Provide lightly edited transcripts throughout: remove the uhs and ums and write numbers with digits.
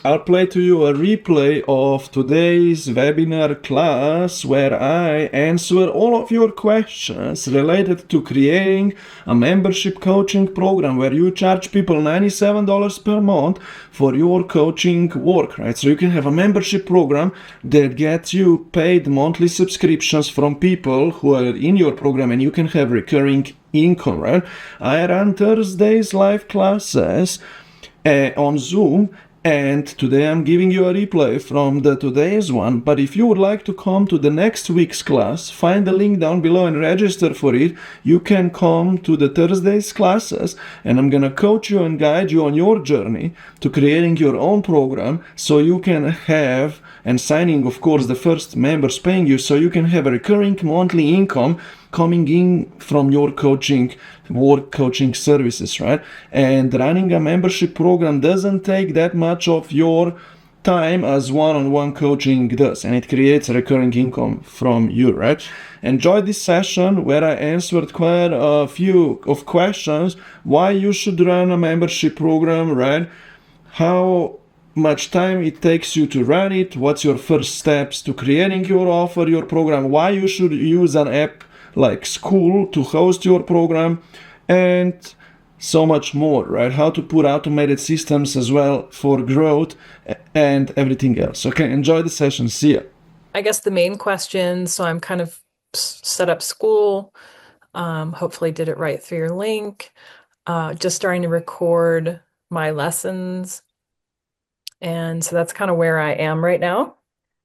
I'll play to you a replay of today's webinar class where I answer all of your questions related to creating a membership coaching program where you charge people $97 per month for your coaching work, right? So you can have a membership program that gets you paid monthly subscriptions from people who are in your program, and you can have recurring income, right? I run Thursdays live classes on Zoom, and today I'm giving you a replay from the today's one. But if you would like to come to the next week's class, find the link down below and register for it. You can come to the Thursday's classes, and I'm gonna coach you and guide you on your journey to creating your own program, so you can have, and signing of course the first members paying you, so you can have a recurring monthly income coming in from your coaching services, right? And running a membership program doesn't take that much of your time as one-on-one coaching does, and it creates a recurring income from you, right? Enjoy this session where I answered quite a few of questions why you should run a membership program, right? How much time it takes you to run it, what's your first steps to creating your offer, your program, why you should use an app like School to host your program, and so much more, right? How to put automated systems as well for growth and everything else. Okay, enjoy the session. See ya. I guess the main question, so I'm kind of set up School, hopefully did it right through your link, just starting to record my lessons. And so that's kind of where I am right now.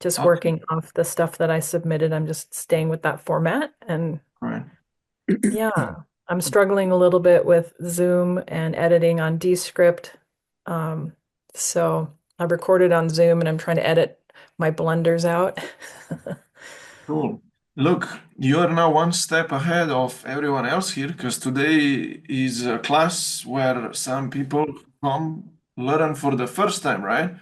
Just Okay. working off the stuff that I submitted. I'm just staying with that format. And Right. yeah, I'm struggling a little bit with Zoom and editing on Descript. So I recorded on Zoom and I'm trying to edit my blunders out. Cool. Look, you are now one step ahead of everyone else here, because today is a class where some people come learn for the first time, right?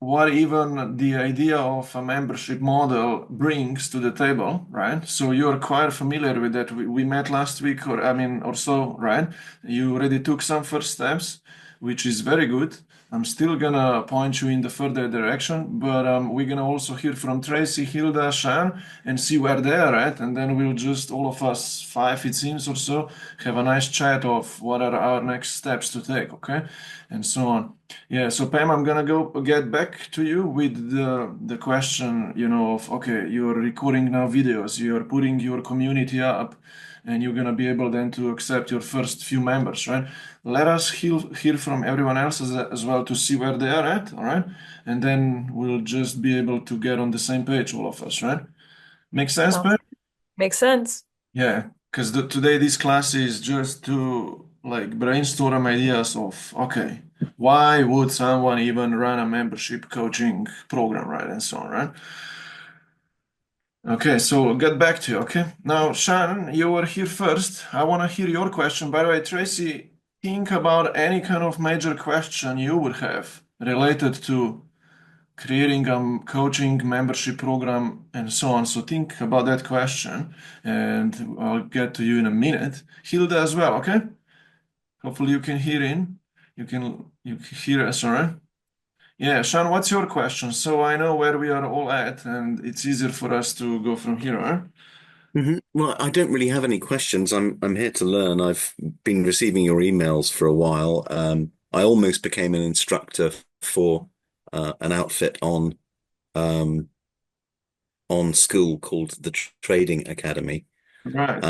What even the idea of a membership model brings to the table, right? So you're quite familiar with that. We met last week, or so, right? You already took some first steps, which is very good. I'm still gonna point you in the further direction, but we're gonna also hear from Tracy, Hilda, Shan, and see where they are at, and then we'll just all of us, five it seems or so, have a nice chat of what are our next steps to take, okay, and so on. Yeah, so Pam, I'm gonna go get back to you with the question, of okay, you're recording now videos, you're putting your community up, and you're gonna be able then to accept your first few members, right? Let us hear from everyone else as well to see where they are at, all right? And then we'll just be able to get on the same page, all of us, right? Make sense, Pam? Makes sense. Yeah, because today this class is just to like brainstorm ideas of okay, why would someone even run a membership coaching program, right? And so on, right? Okay, so we'll get back to you, okay? Now, Shannon, you were here first. I want to hear your question. By the way, Tracy, think about any kind of major question you would have related to creating a coaching membership program and so on. So think about that question, and I'll get to you in a minute. Hilda as well, okay? Hopefully you can hear in. You can hear us, all right? Yeah, Sean, what's your question? So I know where we are all at, and it's easier for us to go from here, huh? Well, I don't really have any questions. I'm here to learn. I've been receiving your emails for a while. I almost became an instructor for an outfit um, on School called the Trading Academy. Right.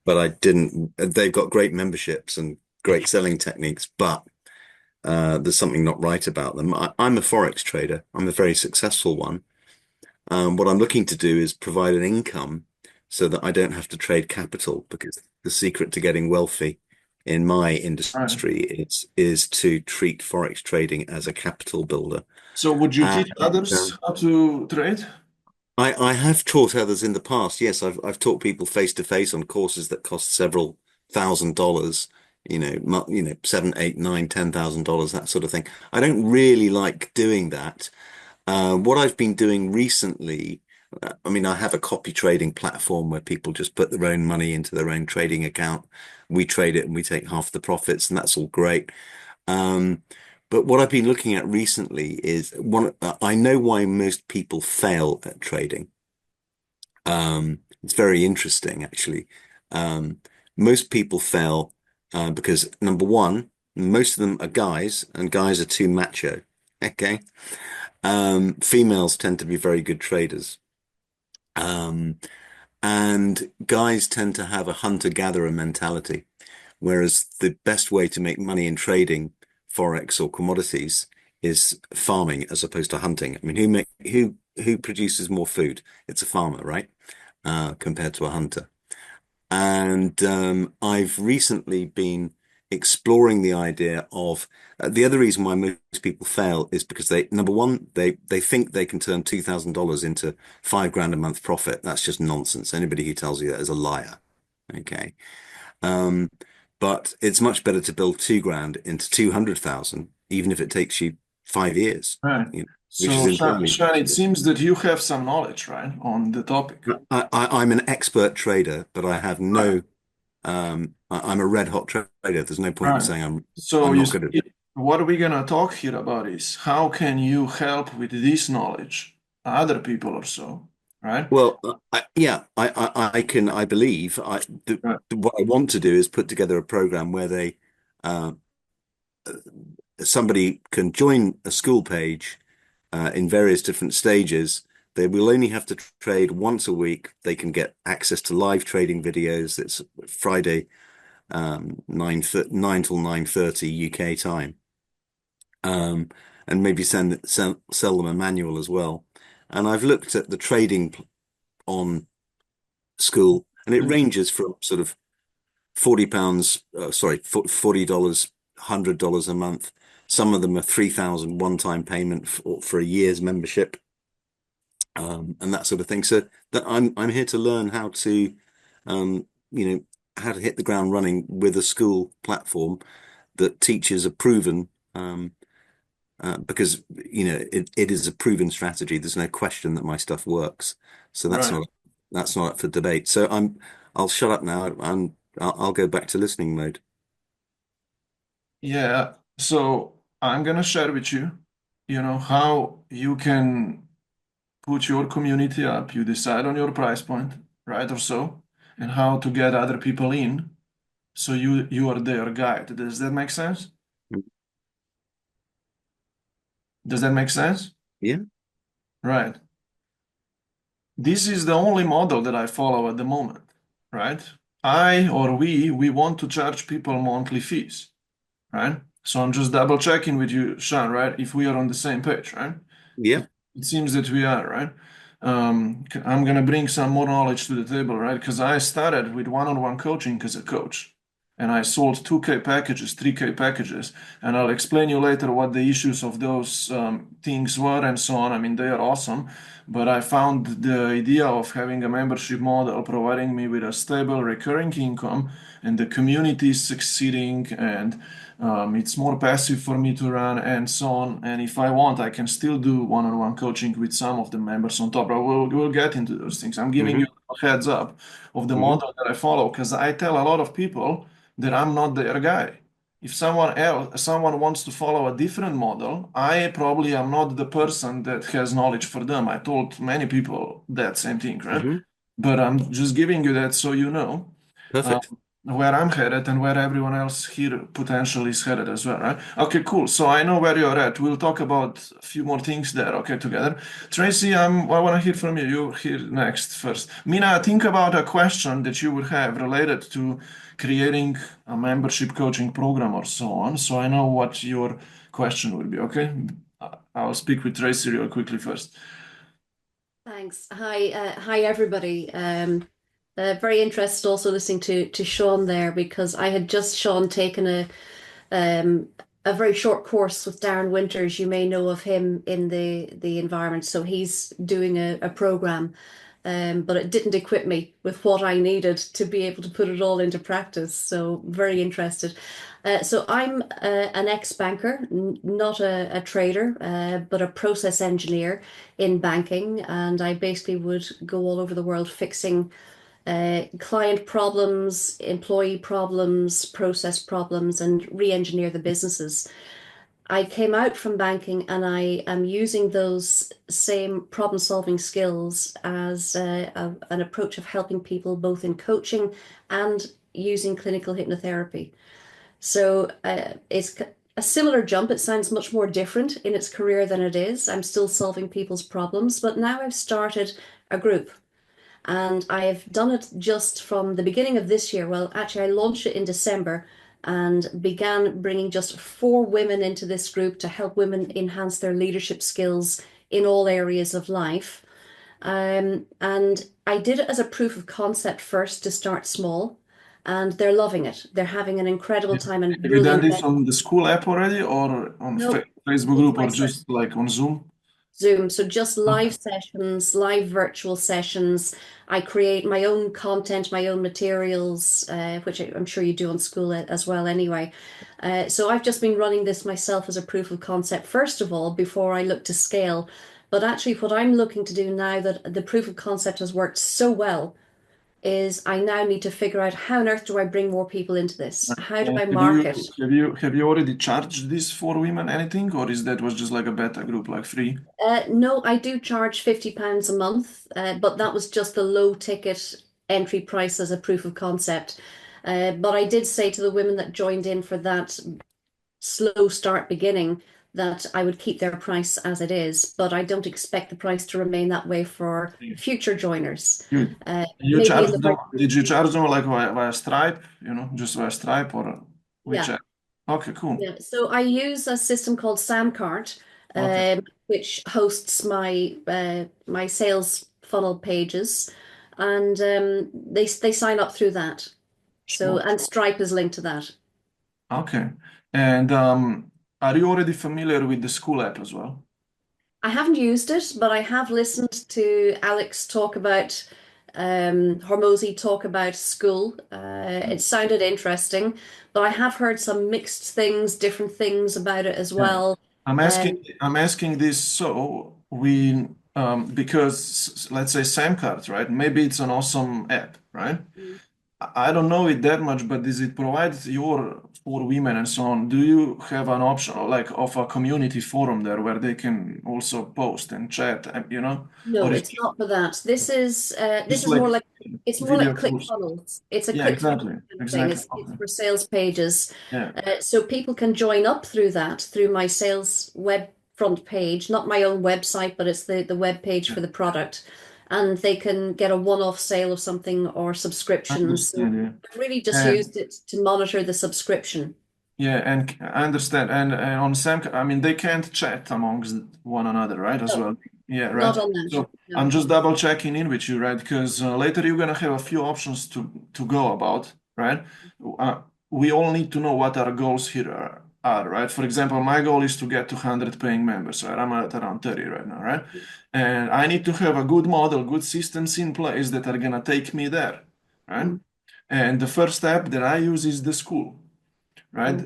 But I didn't. They've got great memberships and great selling techniques, but there's something not right about them. I'm a forex trader. I'm a very successful one. What I'm looking to do is provide an income so that I don't have to trade capital, because the secret to getting wealthy in my Right. industry is to treat forex trading as a capital builder. So would you And teach others how to trade? I have taught others in the past. Yes, I've taught people face to face on courses that cost several $1,000, seven, eight, nine, $10,000, that sort of thing. I don't really like doing that. What I've been doing recently, I mean, I have a copy trading platform where people just put their own money into their own trading account. We trade it and we take half the profits, and that's all great. Um, But what I've been looking at recently is I know why most people fail at trading. It's very interesting, actually. Um, Most people fail because number one, most of them are guys, and guys are too macho. Okay. Females tend to be very good traders. Um, and guys tend to have a hunter-gatherer mentality, whereas the best way to make money in trading, forex or commodities, is farming as opposed to hunting. I mean, who produces more food? It's a farmer, right? Compared to a hunter. And I've recently been exploring the idea of the other reason why most people fail is because number one, they think they can turn $2,000 into 5 grand a month profit. That's just nonsense. Anybody who tells you that is a liar. Okay. Um, but it's much better to build 2 grand into 200,000, even if it takes you 5 years, Right. which is So, entirely Sean, it possible. seems that you have some knowledge, right, on the topic. I'm an expert trader, but I have Right. no I'm a red hot trader. There's no point in Right. saying So I'm you not see, good at it. what we're gonna talk here about is how can you help with this knowledge other people or so, right? Well, yeah, I believe Right. what I want to do is put together a program where uh, somebody can join a school page in various different stages. They will only have to trade once a week. They can get access to live trading videos. It's Friday, 9 till 9:30 UK time. um, and maybe sell them a manual as well. And I've looked at the trading on school, and it ranges from sort of £40, sorry, $40, $100 a month. Some of them are 3,000 one-time payment for a year's membership, and that sort of thing. So that I'm here to learn how to, um, you know, how to hit the ground running with a school platform that teachers are proven. Because it is a proven strategy. There's no question that my stuff works. So Right. that's not up for debate. So I'll shut up now and I'll go back to listening mode. Yeah. So I'm gonna share with you, how you can put your community up. You decide on your price point, right, or so, and how to get other people in. So you are their guide. Does that make sense? Does that make sense? Yeah. Right. This is the only model that I follow at the moment, right? I or we want to charge people monthly fees, right? So I'm just double checking with you, Sean, right? If we are on the same page, right? Yeah. It seems that we are, right? I'm gonna bring some more knowledge to the table, right? Because I started with one-on-one coaching as a coach, and I sold 2K packages, 3K packages, and I'll explain you later what the issues of those things were and so on. I mean, they are awesome, but I found the idea of having a membership model providing me with a stable recurring income, and the community is succeeding, and it's more passive for me to run and so on. And if I want, I can still do one-on-one coaching with some of the members on top. But we'll get into those things. I'm giving Hmm. you a heads up of the Hmm. model that I follow because I tell a lot of people that I'm not their guy. If someone wants to follow a different model, I probably am not the person that has knowledge for them. I told many people that same thing, right? Hmm. But I'm just giving you that so you know um, Perfect. where I'm headed and where everyone else here potentially is headed as well, right? Okay, cool. So I know where you're at. We'll talk about a few more things there, okay, together. Tracy, I want to hear from you. You're here next first. Mina, think about a question that you would have related to creating a membership coaching program or so on. So I know what your question would be, okay? I'll speak with Tracy real quickly first. Thanks. Hi everybody. Very interested also listening to Sean there because I had just Sean taken um a very short course with Darren Winters. You may know of him in the environment. So he's doing a program, but it didn't equip me with what I needed to be able to put it all into practice. So very interested. So I'm an ex-banker, not a trader, but a process engineer in banking, and I basically would go all over the world fixing client problems, employee problems, process problems, and re-engineer the businesses. I came out from banking and I am using those same problem-solving skills as an approach of helping people both in coaching and using clinical hypnotherapy. So it's a similar jump. It sounds much more different in its career than it is. I'm still solving people's problems, but now I've started a group. And I have done it just from the beginning of this year. Well, actually, I launched it in December and began bringing just 4 women into this group to help women enhance their leadership skills in all areas of life. And I did it as a proof of concept first to start small, and they're loving it. They're having an incredible time and Have you done brilliant. this on the school app already, or on No, Facebook it's group, or myself. just like on Zoom? Zoom. So just Okay. live sessions, live virtual sessions. I create my own content, my own materials, which I'm sure you do on school as well anyway. So I've just been running this myself as a proof of concept, first of all, before I look to scale. But actually, what I'm looking to do now that the proof of concept has worked so well is I now need to figure out how on earth do I bring more people into this? How do And I market? have you already charged these 4 women anything, or is that was just like a beta group, like free? No, I do charge £50 a month, but that was just the low ticket entry price as a proof of concept. But I did say to the women that joined in for that slow start beginning that I would keep their price as it is, but I don't expect the price to remain that way for future joiners. You you Maybe in charge the them? very Did you charge them like via Stripe? You know, just via Stripe or which yeah. app? Okay, cool. Yeah, so I use a system called Samcart, Okay. which hosts my sales funnel pages, and they sign up through that. So Smart. and Stripe is linked to that. Okay. And are you already familiar with the school app as well? I haven't used it, but I have listened to Alex talk about Hormozy talk about school. It sounded interesting, but I have heard some mixed things, different things about it as Yeah. well. I'm Um, asking this so we because let's say Samcart, right? Maybe it's an awesome app, right? I don't know it that much, but does it provide your 4 women and so on? Do you have an option like of a community forum there where they can also post and chat, you know? No, Or is it's not for that. This just is like more like it's more video like tools? ClickFunnels. It's a Yeah, ClickFunnels exactly. kind of thing. Exactly. It's Okay. for sales pages. Yeah. So people can join up through that through my sales web front page, not my own website, but it's the web page Yeah. for the product. And they can get a one-off sale of something or I subscriptions. So understand, yeah. I've really just And used it to monitor the subscription. yeah, and I understand. And on Sam, I mean, they can't chat amongst one another, right? As No, well. Yeah, right. not on that. So I'm No. just double checking in with you, right? Because later you're gonna have a few options to go about, right? Uh, we all need to know what our goals here are, right? For example, my goal is to get to 100 paying members, right? I'm at around 30 right now, right? And I need to have a good model, good systems in place that are gonna take me there, right? Mm, And the first step that I use is the school, mm, right?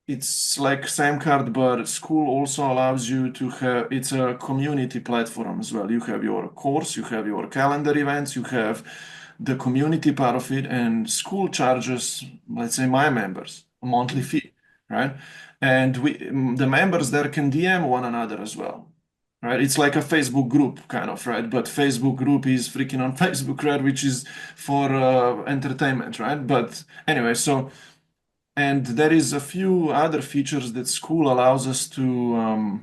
It's like Samcard, but school also allows you to have, it's a community platform as well. You have your course, you have your calendar events, you have the community part of it, and school charges, let's say, my members a monthly mm. fee, right? And the members there can DM one another as well. Right, it's like a Facebook group kind of, right? But Facebook group is freaking on Facebook, right? Which is for entertainment, right? But anyway, so and there is a few other features that school allows us to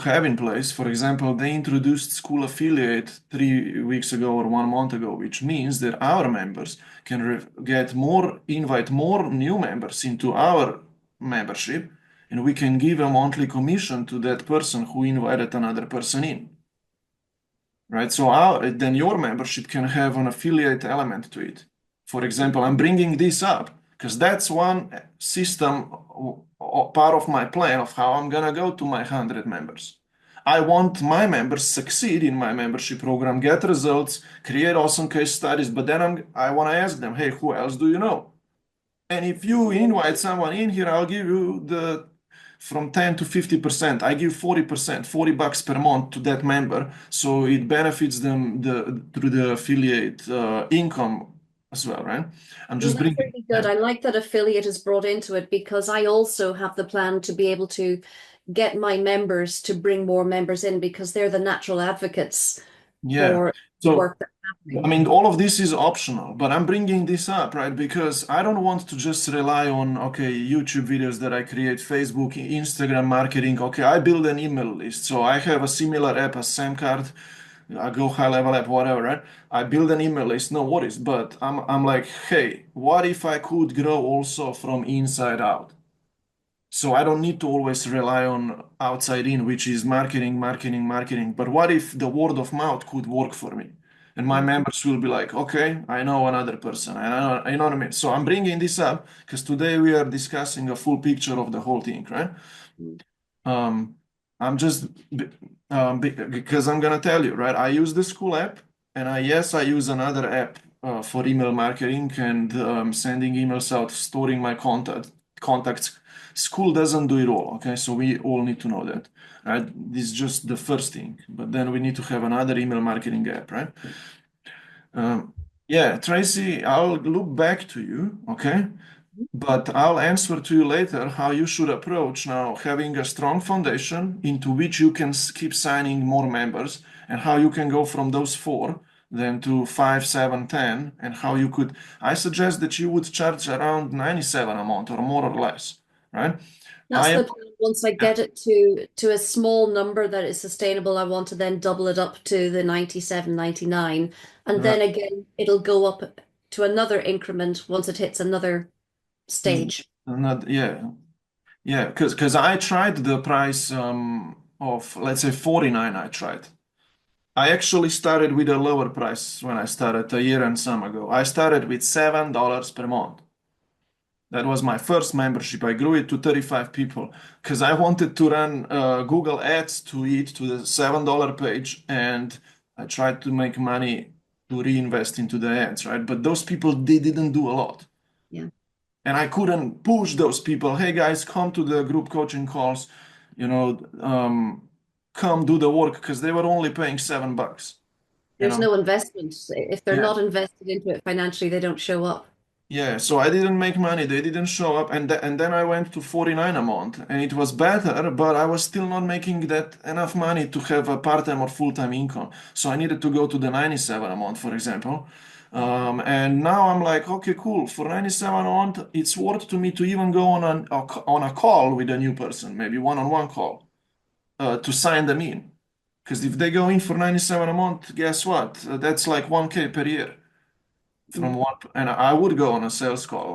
have in place. For example, they introduced school affiliate 3 weeks ago or 1 month ago, which means that our members can get more, invite more new members into our membership, and we can give a monthly commission to that person who invited another person in. Right? So then your membership can have an affiliate element to it. For example, I'm bringing this up because that's one system, part of my plan of how I'm gonna go to my 100 members. I want my members succeed in my membership program, get results, create awesome case studies, but then I want to ask them, hey, who else do you know? And if you invite someone in here, I'll give you the from 10 to 50%. I give 40%, $40 per month to that member. So it benefits them through the affiliate income as well, right? I'm Well, just that's bringing. really good. I like that affiliate is brought into it because I also have the plan to be able to get my members to bring more members in because they're the natural advocates Yeah. for the So work that's I happening. mean, all of this is optional, but I'm bringing this up, right? Because I don't want to just rely on, okay, YouTube videos that I create, Facebook, Instagram marketing. Okay, I build an email list. So I have a similar app as Samcard, I go high level app, whatever, right? I build an email list, no worries. But I'm like, hey, what if I could grow also from inside out? So I don't need to always rely on outside in, which is marketing, marketing, marketing. But what if the word of mouth could work for me? And my members will be like, okay, I know another person. I know what I mean. So I'm bringing this up because today we are discussing a full picture of the whole thing, right? Um, I'm just because I'm gonna tell you, right? I use the school app, and I use another app for email marketing and sending emails out, storing my contacts. School doesn't do it all, okay? So we all need to know that, right? This is just the first thing, but then we need to have another email marketing app, right? Um, yeah, Tracy, I'll look back to you, okay? But I'll answer to you later how you should approach now having a strong foundation into which you can keep signing more members and how you can go from those four then to 5, 7, 10, and how you could. I suggest that you would charge around 97 a month or more or less, right? That's I the plan. Once I get it to a small number that is sustainable, I want to then double it up to the 97, 99. And Right. then again, it'll go up to another increment once it hits another stage. Not, yeah, because I tried the price of let's say 49. I tried. I actually started with a lower price when I started a year and some ago. I started with $7 per month. That was my first membership. I grew it to 35 people because I wanted to run Google Ads to it to the $7 page, and I tried to make money to reinvest into the ads, right? But those people they didn't do a lot. Yeah. And I couldn't push those people. Hey guys, come to the group coaching calls, you know, come do the work because they were only paying $7, you There's know. no investment. If they're Yeah. not invested into it financially, they don't show up. Yeah, so I didn't make money. They didn't show up, and and then I went to 49 a month, and it was better, but I was still not making that enough money to have a part-time or full-time income. So I needed to go to the 97 a month, for example. And now I'm like, okay, cool. For 97 a month, it's worth to me to even go on a call with a new person, maybe one-on-one call, to sign them in. Because if they go in for 97 a month, guess what? That's like 1K per year from Mm. one, and I would go on a sales call,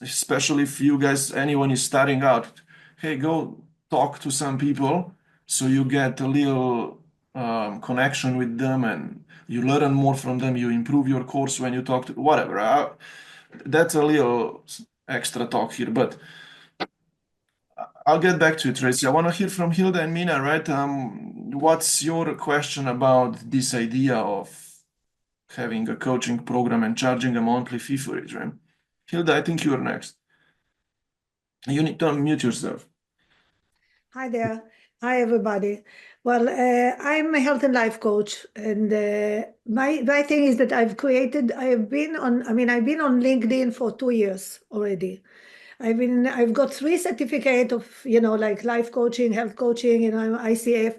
especially if you guys, anyone is starting out. Hey, go talk to some people so you get a little connection with them and you learn more from them. You improve your course when you talk to whatever. That's a little extra talk here, but I'll get back to it, Tracy. I want to hear from Hilda and Mina, right? What's your question about this idea of having a coaching program and charging a monthly fee for it, right? Hilda, I think you're next. You need to unmute yourself. Hi there. Hi, everybody. Well, I'm a health and life coach, and my thing is that I've been on LinkedIn for 2 years already. I've got 3 certificates of, like life coaching, health coaching, ICF,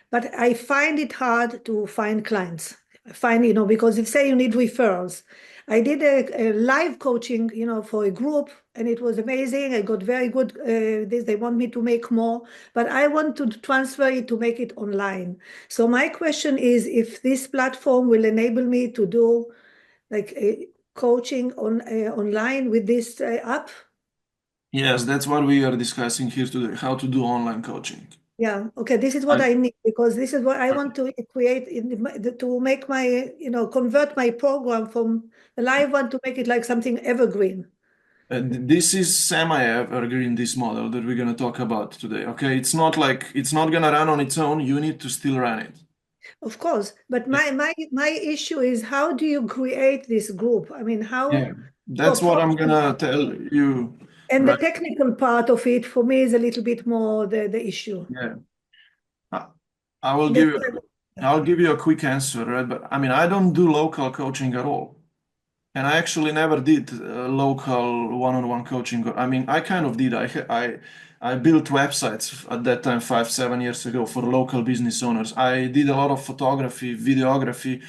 but I find it hard to find clients. Because if say you need referrals. I did a live coaching, for a group, and it was amazing. I got very good, they want me to make more, but I want to transfer it to make it online. So my question is if this platform will enable me to do like coaching online with this app. Yes, that's what we are discussing here today, how to do online coaching. Yeah, okay, this is what I need because this is what I want to create to make my, convert my program from a live one to make it like something evergreen. This is semi-evergreen, this model that we're going to talk about today. Okay, it's not like it's not going to run on its own. You need to still run it. Of course, but my issue is how do you create this group? I mean, how Yeah, that's what I'm going to tell you. and the Right. technical part of it for me is a little bit more the issue. Yeah. I will I'll give you a quick answer, right? But I mean, I don't do local coaching at all. And I actually never did local one-on-one coaching. I mean, I kind of did. I built websites at that time, 5, 7 years ago, for local business owners. I did a lot of photography, videography,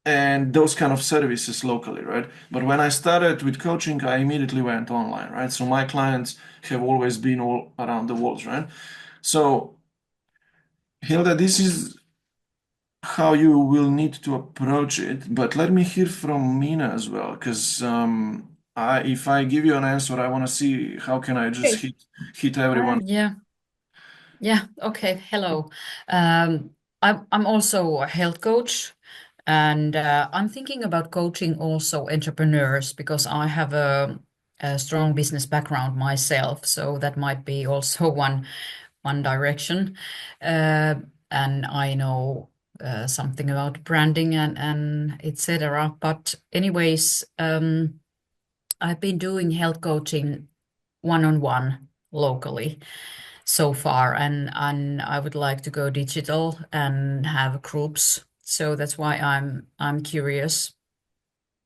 and those kind of services locally, right? But when I started with coaching, I immediately went online, right? So my clients have always been all around the world, right? So, Hilda, this is how you will need to approach it. But let me hear from Mina as well, because if I give you an answer, I want to see how can I just Okay. hit everyone. Yeah. Okay. Hello. I'm also a health coach, and I'm thinking about coaching also entrepreneurs because I have a strong business background myself, so that might be also one direction. And I know something about branding and etc. But anyways, I've been doing health coaching one-on-one locally so far, and I would like to go digital and have groups. So that's why I'm curious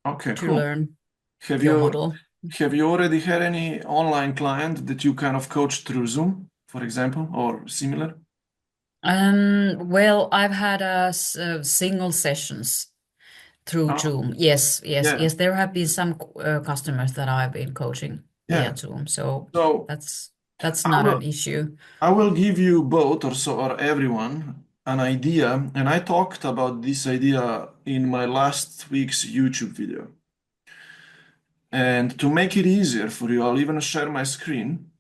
Okay, to cool. learn Have your you model. have you already had any online client that you kind of coached through Zoom, for example, or similar? Well, I've had single sessions through Oh, Zoom. Yes. yeah, There have been some customers that I've been coaching yeah. via Zoom, so So that's I not will an issue. I will give you both or everyone an idea, and I talked about this idea in my last week's YouTube video. And to make it easier for you, I'll even share my screen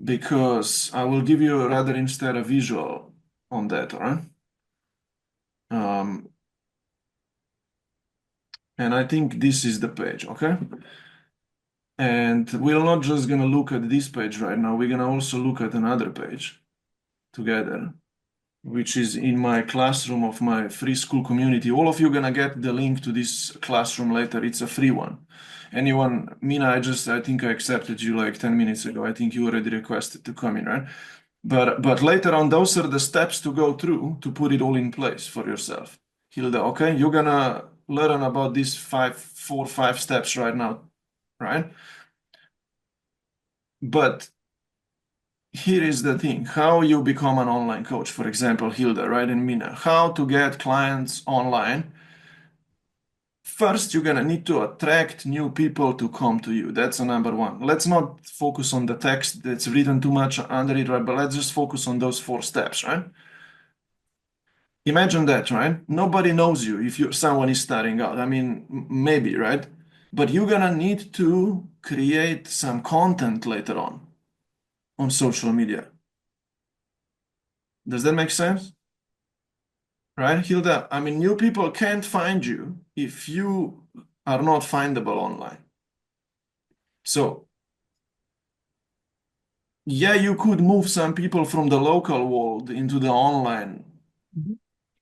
because I will give you rather instead a visual on that, all right? And I think this is the page, okay? And we're not just gonna look at this page right now, we're gonna also look at another page together, which is in my classroom of my free school community. All of you gonna get the link to this classroom later. It's a free one. Anyone, Mina, I think I accepted you like 10 minutes ago. I think you already requested to come in, right? But later on, those are the steps to go through to put it all in place for yourself. Hilda, okay? You're gonna learn about these 5 steps right now, right? But here is the thing, how you become an online coach, for example, Hilda, right? And Mina, how to get clients online. First, you're gonna need to attract new people to come to you. That's a number one. Let's not focus on the text that's written too much under it, right? But let's just focus on those 4 steps, right? Imagine that, right? Nobody knows you if someone is starting out. I mean, maybe, right? But you're gonna need to create some content later on social media. Does that make sense? Right, Hilda? I mean, new people can't find you if you are not findable online. So, yeah, you could move some people from the local world into the online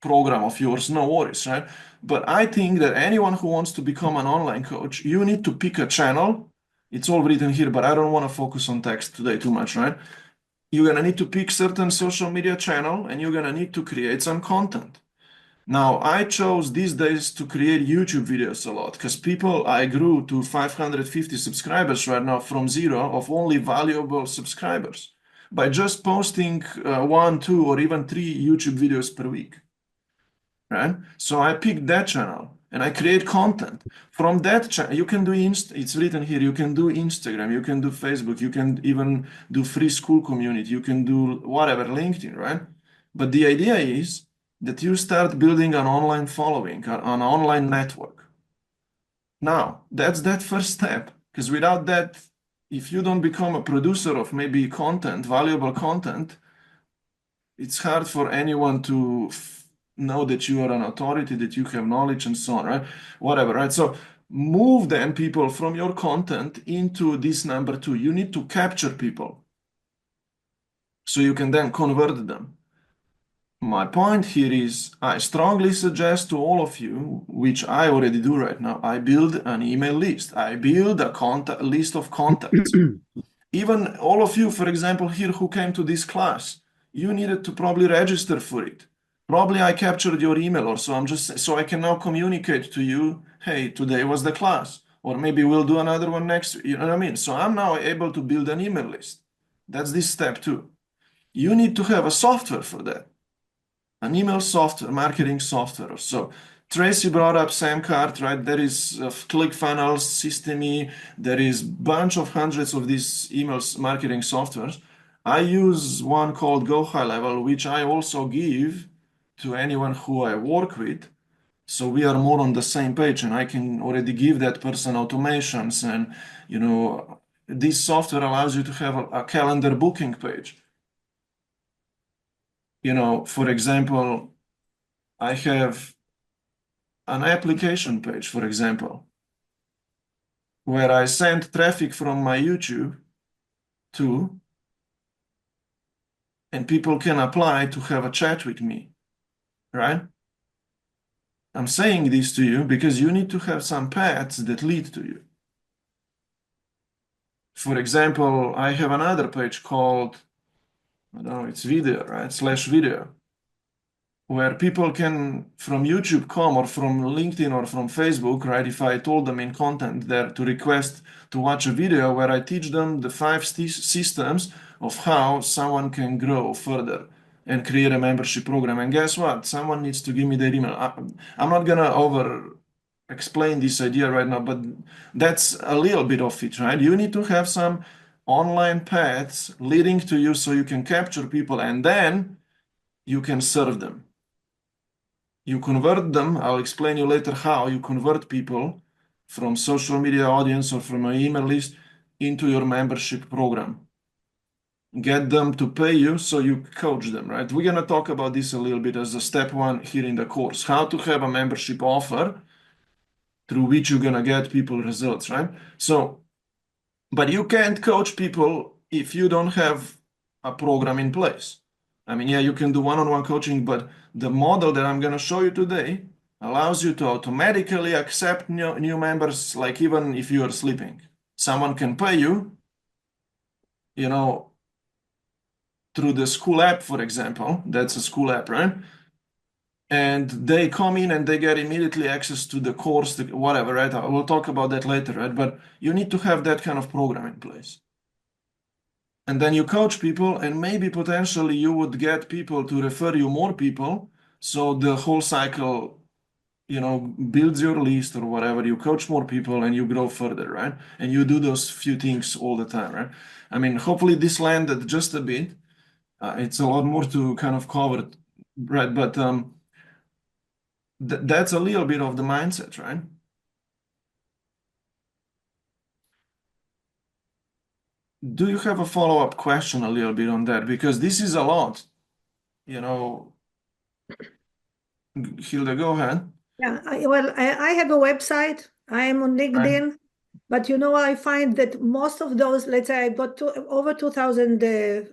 program of yours, no worries, right? But I think that anyone who wants to become an online coach, you need to pick a channel. It's all written here, but I don't want to focus on text today too much, right? You're gonna need to pick certain social media channel and you're gonna need to create some content. Now, I chose these days to create YouTube videos a lot because I grew to 550 subscribers right now from zero of only valuable subscribers by just posting 1, 2, or even 3 YouTube videos per week, right? So I picked that channel and I create content. From that channel, you can do it's written here, you can do Instagram, you can do Facebook, you can even do free school community, you can do whatever, LinkedIn, right? But the idea is that you start building an online following, an online network. Now, that's that first step, because without that, if you don't become a producer of maybe content, valuable content, it's hard for anyone to know that you are an authority, that you have knowledge and so on, right? Whatever, right? So move then people from your content into this number 2. You need to capture people so you can then convert them. My point here is I strongly suggest to all of you, which I already do right now, I build an email list. I build a list of contacts. Even all of you, for example, here who came to this class, you needed to probably register for it. Probably I captured your email or so. So I can now communicate to you, hey, today was the class, or maybe we'll do another one next, you know what I mean? So I'm now able to build an email list. That's this step two. You need to have a software for that, an email software, marketing software. So Tracy brought up Samcart, right? There is ClickFunnels, System.me, there is bunch of hundreds of these emails marketing softwares. I use one called Go High Level, which I also give to anyone who I work with. So we are more on the same page, and I can already give that person automations. And this software allows you to have a calendar booking page. For example, I have an application page, for example, where I send traffic from my YouTube to, and people can apply to have a chat with me, right? I'm saying this to you because you need to have some paths that lead to you. For example, I have another page called, I don't know, it's video, right? /video, where people can from YouTube come or from LinkedIn or from Facebook, right? If I told them in content there to request to watch a video where I teach them the 5 systems of how someone can grow further and create a membership program. And guess what? Someone needs to give me their email. I'm not gonna over explain this idea right now, but that's a little bit of it, right? You need to have some online paths leading to you so you can capture people and then you can serve them. You convert them. I'll explain you later how you convert people from social media audience or from an email list into your membership program. Get them to pay you so you coach them, right? We're going to talk about this a little bit as a step one here in the course, how to have a membership offer through which you're going to get people results, right? So, but you can't coach people if you don't have a program in place. I mean, yeah, you can do one-on-one coaching, but the model that I'm going to show you today allows you to automatically accept new members, like even if you are sleeping. Someone can pay you, through the school app, for example. That's a school app, right? And they come in and they get immediately access to the course, whatever, right? We'll talk about that later, right? But you need to have that kind of program in place. And then you coach people, and maybe potentially you would get people to refer you more people. So the whole cycle, builds your list or whatever. You coach more people and you grow further, right? And you do those few things all the time, right? I mean, hopefully this landed just a bit. It's a lot more to kind of cover, right? But that's a little bit of the mindset, right? Do you have a follow-up question a little bit on that? Because this is a lot, Hilda, go ahead. Yeah, I have a website. I am on Right. LinkedIn, but I find that most of those, let's say I've got over 2,000,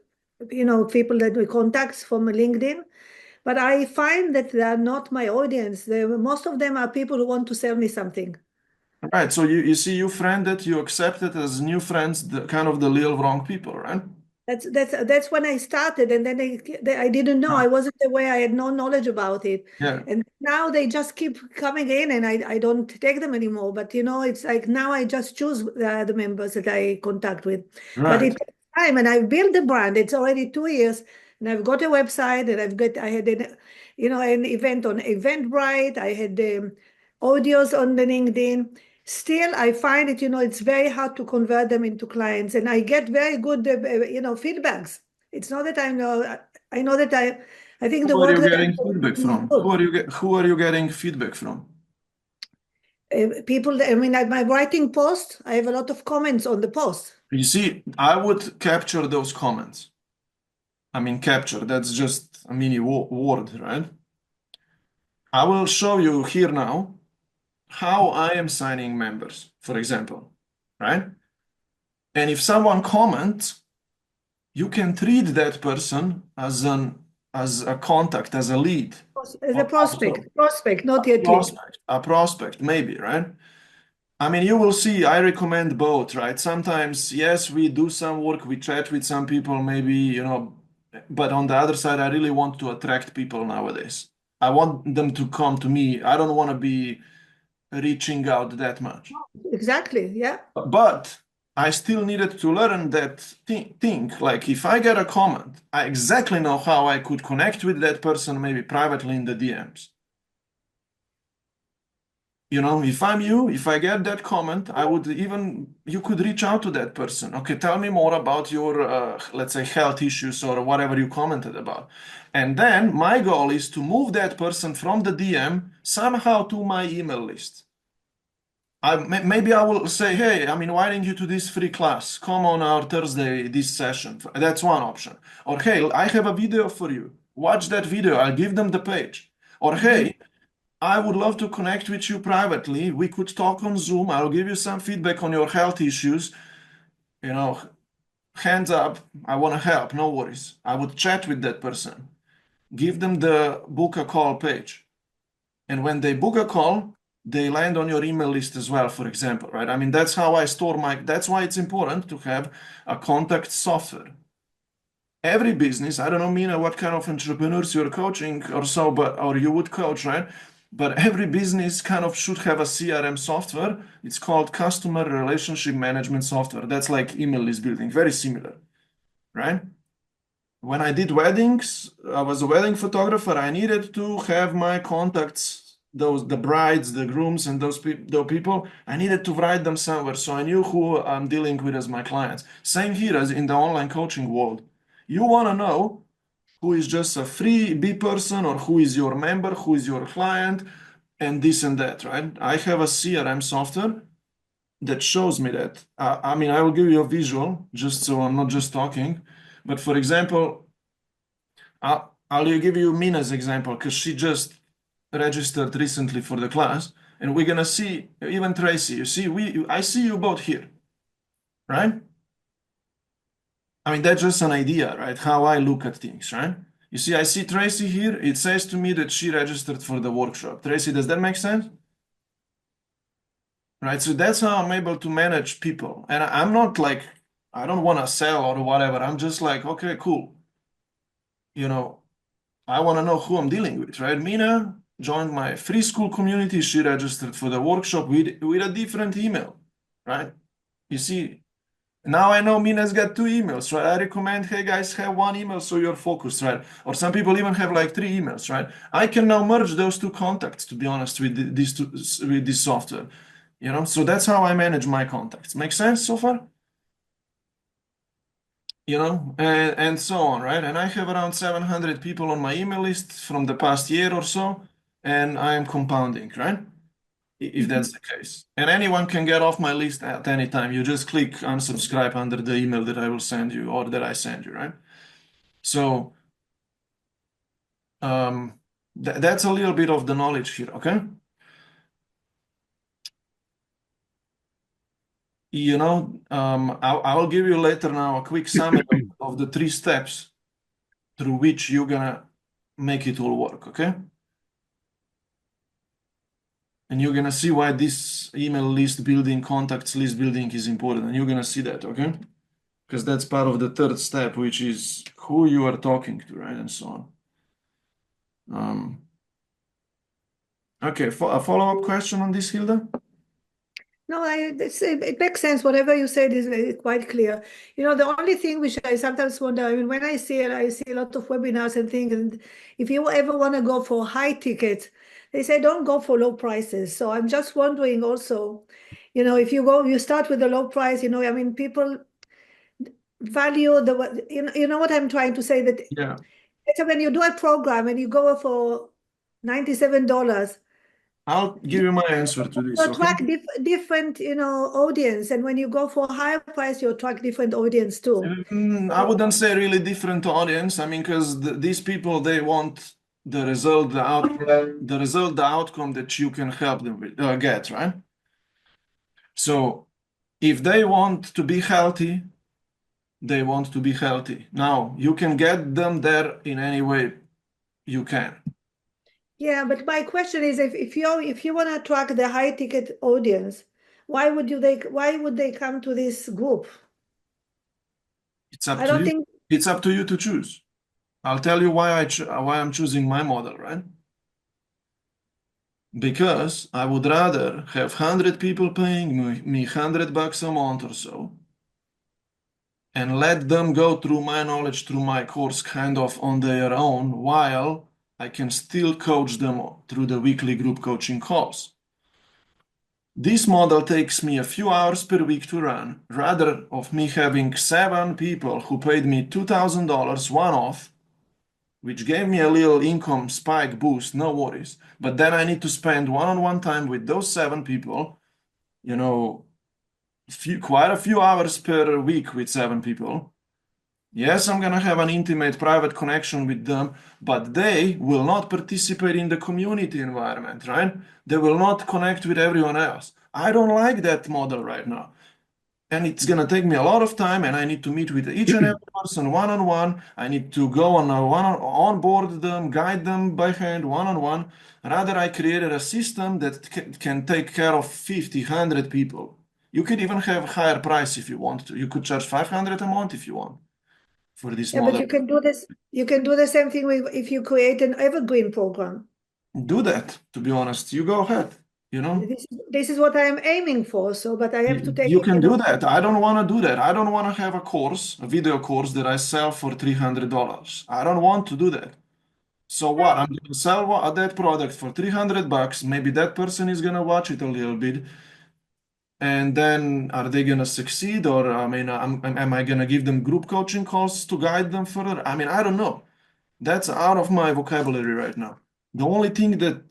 people that we contact from LinkedIn, but I find that they are not my audience. Most of them are people who want to sell me something. Right. So you see, you friended, you accepted as new friends, the kind of the little wrong people, right? That's when I started, and then I didn't know. I wasn't aware. I had no knowledge about it. Yeah. And now they just keep coming in, and I don't take them anymore. But it's like now I just choose the members that I contact with. But it Right. takes time, and I've built the brand. It's already 2 years, and I've got a website, and I had an event on Eventbrite. I had audios on the LinkedIn. Still, I find it, it's very hard to convert them into clients, and I get very good, feedbacks. It's not that I know that I think the Who are work you that getting I'm doing feedback is from? good. Who are you getting feedback from? People, I mean, my writing post, I have a lot of comments on the post. You see, I would capture those comments. I mean, capture, that's just a mini word, right? I will show you here now how I am signing members, for example, right? And if someone comments, you can treat that person as a contact, as a lead. As a prospect, not yet lead. A prospect, maybe, right? I mean, you will see, I recommend both, right? Sometimes, yes, we do some work, we chat with some people, maybe, but on the other side, I really want to attract people nowadays. I want them to come to me. I don't want to be reaching out that much. Exactly. Yeah. But I still needed to learn that thing. Like if I get a comment, I exactly know how I could connect with that person, maybe privately in the DMs. You know, if I'm you, if I get that comment, you could reach out to that person. Okay, tell me more about your, let's say, health issues or whatever you commented about. And then my goal is to move that person from the DM somehow to my email list. Maybe I will say, hey, I'm inviting you to this free class. Come on our Thursday, this session. That's one option. Or, hey, I have a video for you. Watch that video. I'll give them the page. Or, hey, I would love to connect with you privately. We could talk on Zoom. I'll give you some feedback on your health issues. You know, hands up. I want to help. No worries. I would chat with that person. Give them the book a call page. And when they book a call, they land on your email list as well, for example, right? I mean, that's how I store that's why it's important to have a contact software. Every business, I don't know, Mina, what kind of entrepreneurs you're coaching or so, or you would coach, right? But every business kind of should have a CRM software. It's called customer relationship management software. That's like email list building, very similar, right? When I did weddings, I was a wedding photographer. I needed to have my contacts, the brides, the grooms, and those people. I needed to write them somewhere, so I knew who I'm dealing with as my clients. Same here as in the online coaching world. You want to know who is just a freebie person or who is your member, who is your client, and this and that, right? I have a CRM software that shows me that. I mean, I will give you a visual just so I'm not just talking. But for example, I'll give you Mina's example because she just registered recently for the class, and we're gonna see even Tracy. You see, I see you both here, right? I mean, that's just an idea, right? How I look at things, right? You see, I see Tracy here. It says to me that she registered for the workshop. Tracy, does that make sense? Right? So that's how I'm able to manage people. And I'm not like, I don't want to sell or whatever. I'm just like, okay, cool. You know, I want to know who I'm dealing with, right? Mina joined my free school community. She registered for the workshop with a different email, right? You see, now I know Mina's got 2 emails, right? I recommend, hey guys, have 1 email so you're focused, right? Or some people even have like 3 emails, right? I can now merge those 2 contacts, to be honest, with this software, you know? So that's how I manage my contacts. Make sense so far? You know, and so on, right? And I have around 700 people on my email list from the past year or so, and I am compounding, right? If that's the case. And anyone can get off my list at any time. You just click unsubscribe under the email that I will send you or that I send you, right? So that's a little bit of the knowledge here, okay? You know, I'll give you later now a quick summary of the 3 steps through which you're gonna make it all work, okay? And you're gonna see why this email list building, contacts list building is important. And you're gonna see that, okay? Because that's part of the 3rd step, which is who you are talking to, right? And so on. Okay, a follow-up question on this, Hilda? No, it makes sense. Whatever you said is quite clear. You know, the only thing which I sometimes wonder, I mean, when I see it, I see a lot of webinars and things, and if you ever want to go for high ticket, they say don't go for low prices. So I'm just wondering also, you know, if you start with a low price, you know, I mean, people value you know what I'm trying to say, that Yeah. when you do a program and you go for $97, I'll give you my answer to this, you okay? attract different, you know, audience, and when you go for higher price, you attract different audience too. I wouldn't say really different audience. I mean, because these people, they want the result, the outcome that you can help them with, get, right? So if they want to be healthy, they want to be healthy. Now, you can get them there in any way you can. Yeah, but my question is, if you want to attract the high ticket audience, why would they come to this group? It's up I to don't you. think. It's up to you to choose. I'll tell you why I'm choosing my model, right? because I would rather have 100 people paying me $100 a month or so and let them go through my knowledge through my course kind of on their own while I can still coach them through the weekly group coaching calls. This model takes me a few hours per week to run, rather of me having 7 people who paid me $2,000 one-off, which gave me a little income spike boost, no worries. But then I need to spend one-on-one time with those 7 people, quite a few hours per week with 7 people. Yes, I'm gonna have an intimate private connection with them, but they will not participate in the community environment, right? They will not connect with everyone else. I don't like that model right now. And it's gonna take me a lot of time, and I need to meet with each and every person one-on-one. I need to go on a onboard them, guide them by hand one-on-one. Rather, I created a system that can take care of 50, 100 people. You could even have higher price if you want to. You could charge 500 a month if you want for this Yeah, model. but you can do this. You can do the same thing if you create an evergreen program. Do that, to be honest. You go ahead, This is what I am aiming for. So, but I have to take, You can do that. I don't want to do that. I don't want to have a video course that I sell for $300. I don't want to do that. So what? I'm going to sell that product for $300. Maybe that person is going to watch it a little bit. And then are they going to succeed? Or, I mean, am I going to give them group coaching calls to guide them further? I mean, I don't know. That's out of my vocabulary right now. The only thing that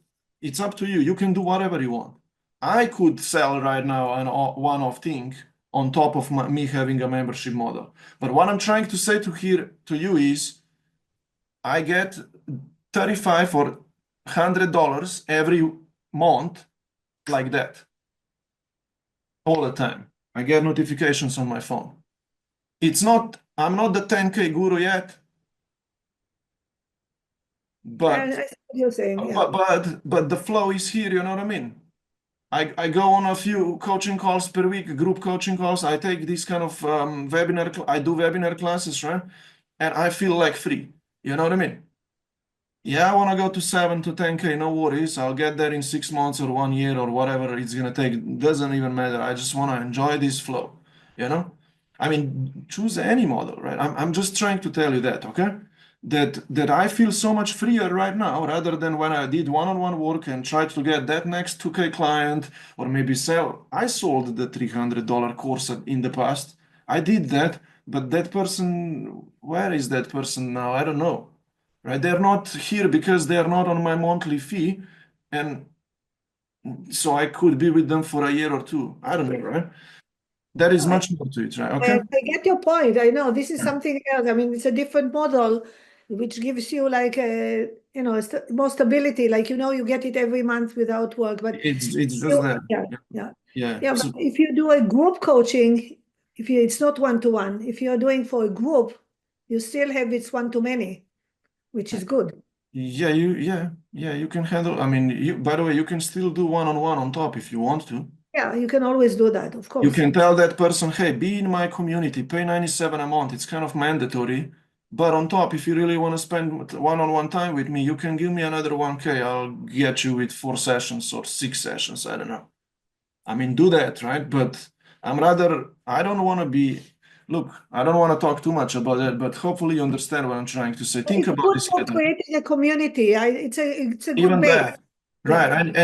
it's up to you. You can do whatever you want. I could sell right now an one-off thing on top of me having a membership model. But what I'm trying to say to you is I get 35 or $100 every month like that all the time. I get notifications on my phone. I'm not the 10K guru yet, but I see what you're saying. Yeah. but the flow is here, you know what I mean? I go on a few coaching calls per week, group coaching calls. I take these kind of I do webinar classes, right? And I feel like free. You know what I mean? Yeah, I want to go to 7 to 10K, no worries. I'll get there in 6 months or 1 year or whatever it's gonna take. Doesn't even matter. I just want to enjoy this flow, you know? I mean, choose any model, right? I'm just trying to tell you that, okay? That I feel so much freer right now rather than when I did one-on-one work and tried to get that next 2K client or maybe sell. I sold the $300 course in the past. I did that, but that person, where is that person now? I don't know. Right? They're not here because they're not on my monthly fee. And so I could be with them for a year or two. I don't know, right? There is much more to it, right? Okay. I get your point. I know this is something else. I mean, it's a different model, which gives you like more stability. Like you get it every month without work. But It's just that. Yeah. But if you do a group coaching, it's not one-to-one. If you're doing for a group, you still have it's one-to-many, which is good. You can handle. I mean, by the way, you can still do one-on-one on top if you want to. Yeah, you can always do that, of course. You can tell that person, hey, be in my community, pay 97 a month. It's kind of mandatory. But on top, if you really want to spend one-on-one time with me, you can give me another 1K. I'll get you with 4 sessions or 6 sessions. I don't know. I mean, do that, right? But I don't want to be, look, I don't want to talk too much about that, but hopefully you understand what I'm trying to say. Think It's about good this. for creating a community. It's a Even good base. that. Right.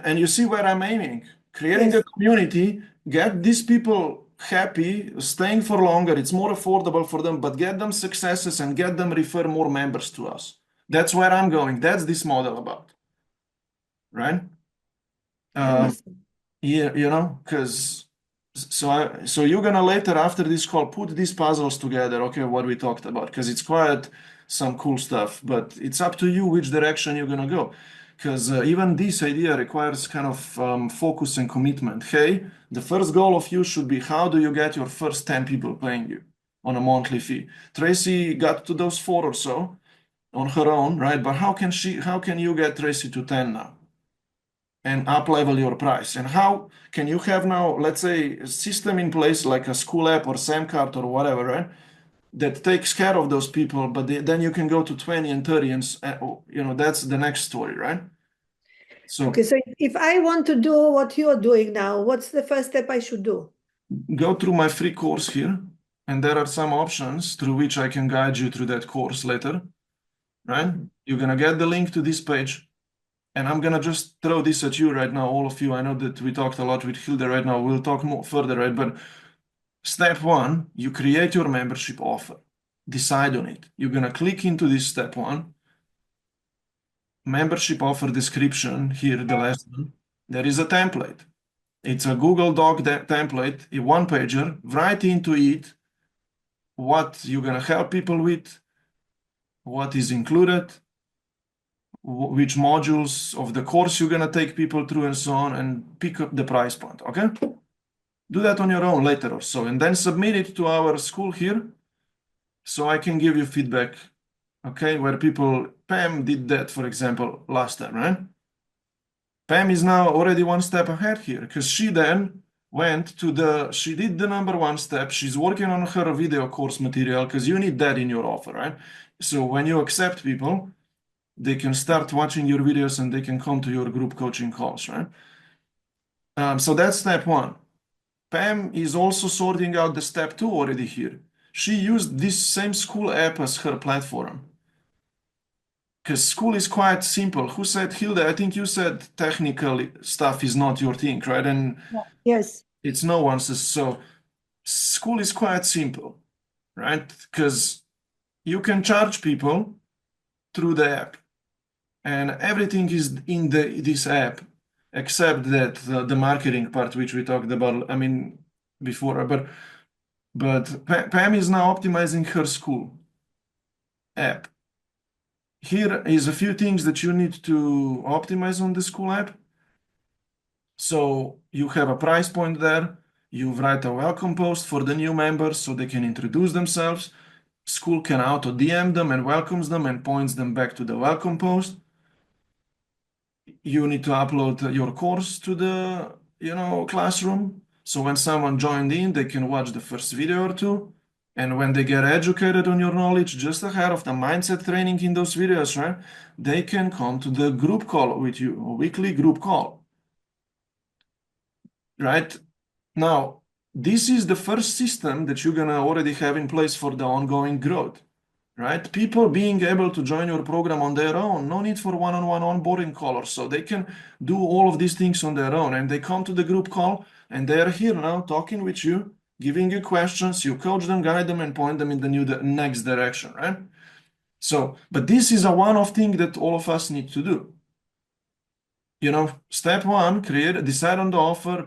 And you see where I'm aiming. Creating a Yes. community, get these people happy, staying for longer. It's more affordable for them, but get them successes and get them refer more members to us. That's where I'm going. That's this model about. Right? Yeah, because so you're gonna later after this call put these puzzles together, okay, what we talked about, because it's quite some cool stuff, but it's up to you which direction you're gonna go. Because even this idea requires kind of focus and commitment. Hey, the first goal of you should be how do you get your first 10 people paying you on a monthly fee? Tracy got to those 4 or so on her own, right? But how can you get Tracy to 10 now? And up level your price. And how can you have now, let's say, a system in place like a school app or Samcart or whatever, right? That takes care of those people, but then you can go to 20 and 30 and that's the next story, right? So Okay, so if I want to do what you're doing now, what's the first step I should do? go through my free course here, and there are some options through which I can guide you through that course later, right? You're gonna get the link to this page, and I'm gonna just throw this at you right now, all of you. I know that we talked a lot with Hilda right now. We'll talk more further, right? But step one, you create your membership offer. Decide on it. You're gonna click into this step one, membership offer description here, the last one. There is a template. It's a Google Doc template, a one pager. Write into it what you're gonna help people with, what is included, which modules of the course you're gonna take people through, and so on, and pick up the price point. Okay? Do that on your own later or so, and then submit it to our school here, so I can give you feedback. Okay, where people, Pam did that, for example, last time, right? Pam is now already one step ahead here because she then went to she did the number one step. She's working on her video course material because you need that in your offer, right? So when you accept people, they can start watching your videos and they can come to your group coaching calls, right? So that's step one. Pam is also sorting out the step two already here. She used this same school app as her platform. Because school is quite simple. Who said, Hilda? I think you said technical stuff is not your thing, right? And Yes. it's no one's. So school is quite simple, right? Because you can charge people through the app, and everything is in this app, except that the marketing part, which we talked about, I mean, before. But Pam is now optimizing her school app. Here is a few things that you need to optimize on the school app. So you have a price point there. You write a welcome post for the new members so they can introduce themselves. School can auto DM them and welcomes them and points them back to the welcome post. You need to upload your course to the classroom. So when someone joined in, they can watch the first video or two. And when they get educated on your knowledge, just ahead of the mindset training in those videos, right? They can come to the group call with you, a weekly group call. Right? Now, this is the first system that you're gonna already have in place for the ongoing growth, right? People being able to join your program on their own, no need for one-on-one onboarding call or so. They can do all of these things on their own, and they come to the group call, and they are here now talking with you, giving you questions. You coach them, guide them, and point them in the next direction, right? So, but this is a one-off thing that all of us need to do. Step one, decide on the offer,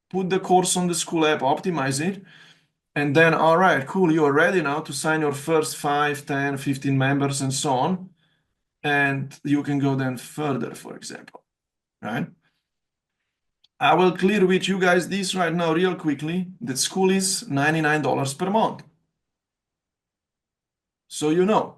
put the course on the school app, optimize it, and then, all right, cool, you're ready now to sign your first 5, 10, 15 members and so on. And you can go then further, for example, right? I will clear with you guys this right now real quickly. That school is $99 per month. So you know.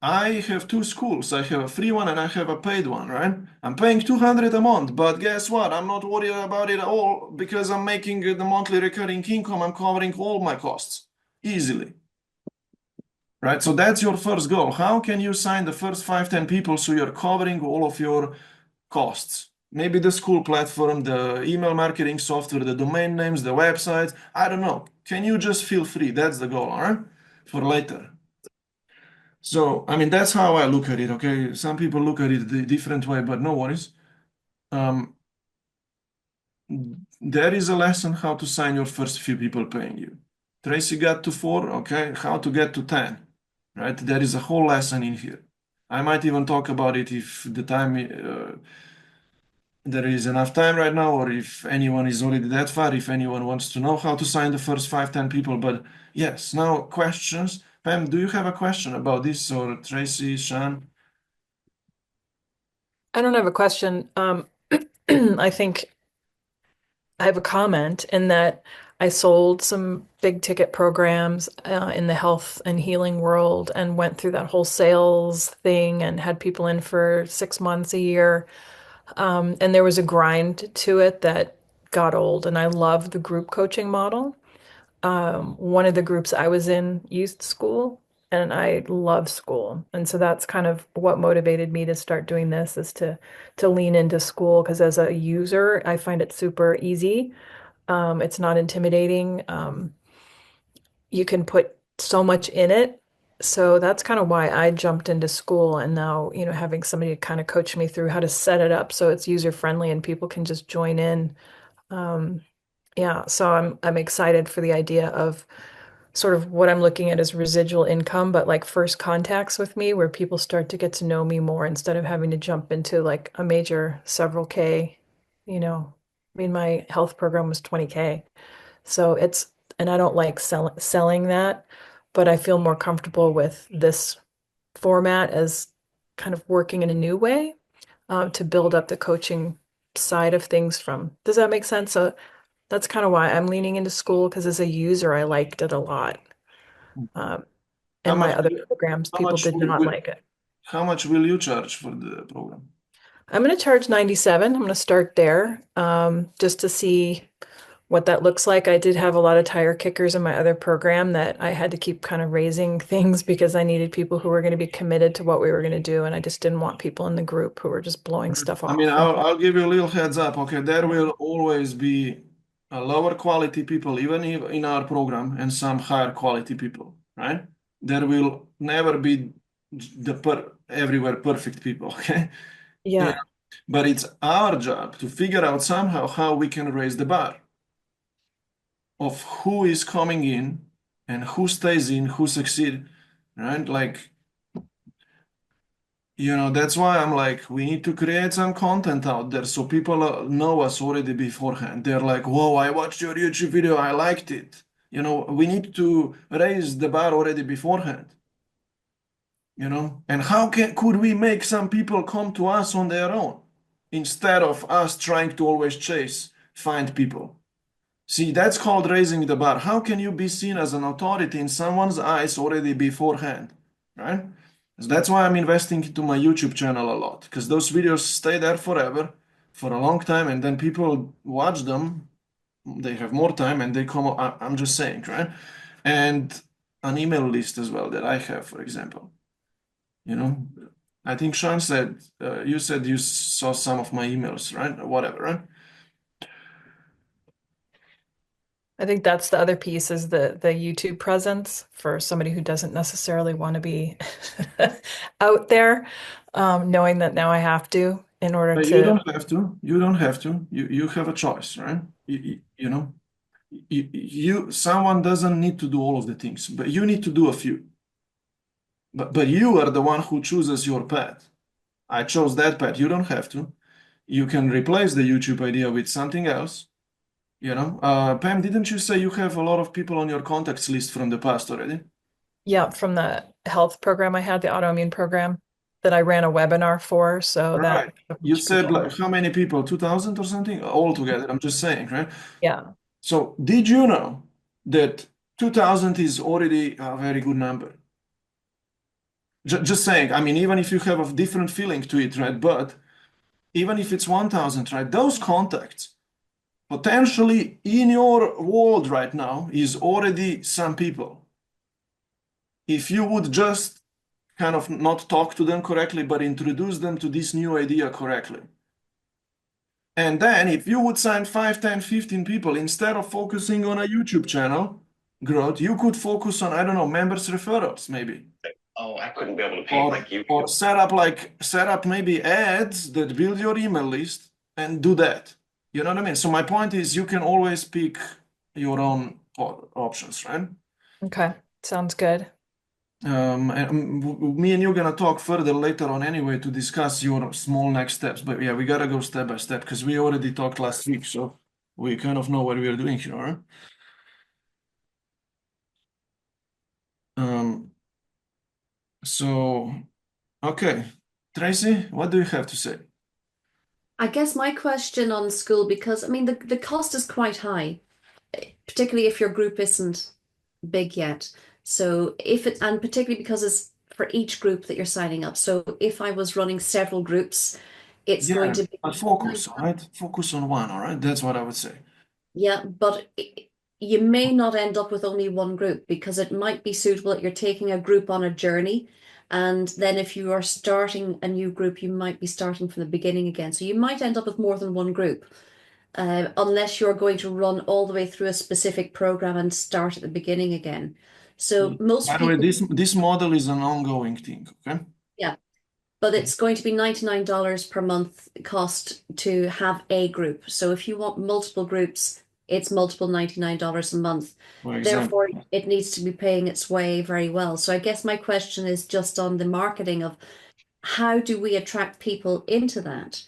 I have two schools. I have a free one and I have a paid one, right? I'm paying 200 a month, but guess what? I'm not worried about it at all because I'm making the monthly recurring income. I'm covering all my costs easily, right? So that's your first goal. How can you sign the first 5, 10 people so you're covering all of your costs? Maybe the school platform, the email marketing software, the domain names, the websites. I don't know. Can you just feel free? That's the goal, all right? For later. So, I mean, that's how I look at it, okay? Some people look at it a different way, but no worries. There is a lesson how to sign your first few people paying you. Tracy got to 4, okay? How to get to 10, right? There is a whole lesson in here. I might even talk about it if the time there is enough time right now, or if anyone is already that far, if anyone wants to know how to sign the first 5, 10 people. But yes, now questions. Pam, do you have a question about this, or Tracy, Sean? I don't have a question. I think I have a comment in that I sold some big ticket programs in the health and healing world and went through that whole sales thing and had people in for 6 months, a year. And there was a grind to it that got old. And I love the group coaching model. One of the groups I was in used school. and I love school. And so that's kind of what motivated me to start doing this, is to lean into school, because as a user, I find it super easy. It's not intimidating. You can put so much in it. So that's kind of why I jumped into school, and now, having somebody kind of coach me through how to set it up so it's user friendly and people can just join in. Um, yeah, so I'm excited for the idea of sort of what I'm looking at as residual income, but like first contacts with me where people start to get to know me more instead of having to jump into like a major several K, you know. I mean, my health program was 20K. So and I don't like selling that, but I feel more comfortable with this format as kind of working in a new way, to build up the coaching side of things from. Does that make sense? So that's kind of why I'm leaning into school, because as a user, I liked it a lot. Um, How and much my other programs, how people much did not like it. how much will you charge for the program? I'm going to charge 97. I'm going to start there, just to see what that looks like. I did have a lot of tire kickers in my other program that I had to keep kind of raising things because I needed people who were going to be committed to what we were going to do. And I just didn't want people in the group who were just blowing stuff I mean, off. I'll give you a little heads up. Okay, there will always be a lower quality people, even in our program, and some higher quality people, right? There will never be everywhere perfect people, okay? Yeah. Yeah. But it's our job to figure out somehow how we can raise the bar of who is coming in and who stays in, who succeed, right? Like, that's why I'm like, we need to create some content out there so people know us already beforehand. They're like, whoa, I watched your YouTube video, I liked it. We need to raise the bar already beforehand, And how could we make some people come to us on their own instead of us trying to always find people? See, that's called raising the bar. How can you be seen as an authority in someone's eyes already beforehand, right? So that's why I'm investing into my YouTube channel a lot, because those videos stay there forever, for a long time, and then people watch them. They have more time, and they come. I'm just saying, right? And an email list as well that I have, for example. You know, I think Sean said you said you saw some of my emails, right? Or whatever, right? I think that's the other piece, is the YouTube presence for somebody who doesn't necessarily want to be out there, knowing that now I have to in order But you to. don't have to. You don't have to. You have a choice, right? Someone doesn't need to do all of the things, but you need to do a few. But you are the one who chooses your path. I chose that path. You don't have to. You can replace the YouTube idea with something else. Pam, didn't you say you have a lot of people on your contacts list from the past already? Yeah, from the health program I had, the autoimmune program that I ran a webinar for. So Right. that You said like how many people? 2,000 or something altogether. I'm just saying, right? yeah. So did you know that 2,000 is already a very good number? Just saying. I mean, even if you have a different feeling to it, right? But even if it's 1,000, right? Those contacts potentially in your world right now is already some people. If you would just kind of not talk to them correctly, but introduce them to this new idea correctly. And then if you would sign 5, 10, 15 people, instead of focusing on a YouTube channel growth, you could focus on, I don't know, members referrals maybe. Oh, I couldn't be able to paint like you. Or set up maybe ads that build your email list and do that. You know what I mean? So my point is you can always pick your own options, right? Okay. Sounds good. Me and you are gonna talk further later on anyway to discuss your small next steps. But yeah, we gotta go step by step because we already talked last week, so we kind of know what we are doing here, all right? So okay, Tracy, what do you have to say? I guess my question on school, because I mean the cost is quite high, particularly if your group isn't big yet. So and particularly because it's for each group that you're signing up. So if I was running several groups, it's going Yeah, to be but focus, all right? Focus on one, all right? That's what I would say. yeah, but you may not end up with only one group because it might be suitable that you're taking a group on a journey. And then if you are starting a new group, you might be starting from the beginning again. So you might end up with more than one group, unless you're going to run all the way through a specific program and start at the beginning again. So most By the way, people, this model is an ongoing thing, okay? yeah, but it's going to be $99 per month cost to have a group. So if you want multiple groups, it's multiple $99 a month. For example. Therefore, it needs to be paying its way very well. So I guess my question is just on the marketing of how do we attract people into that?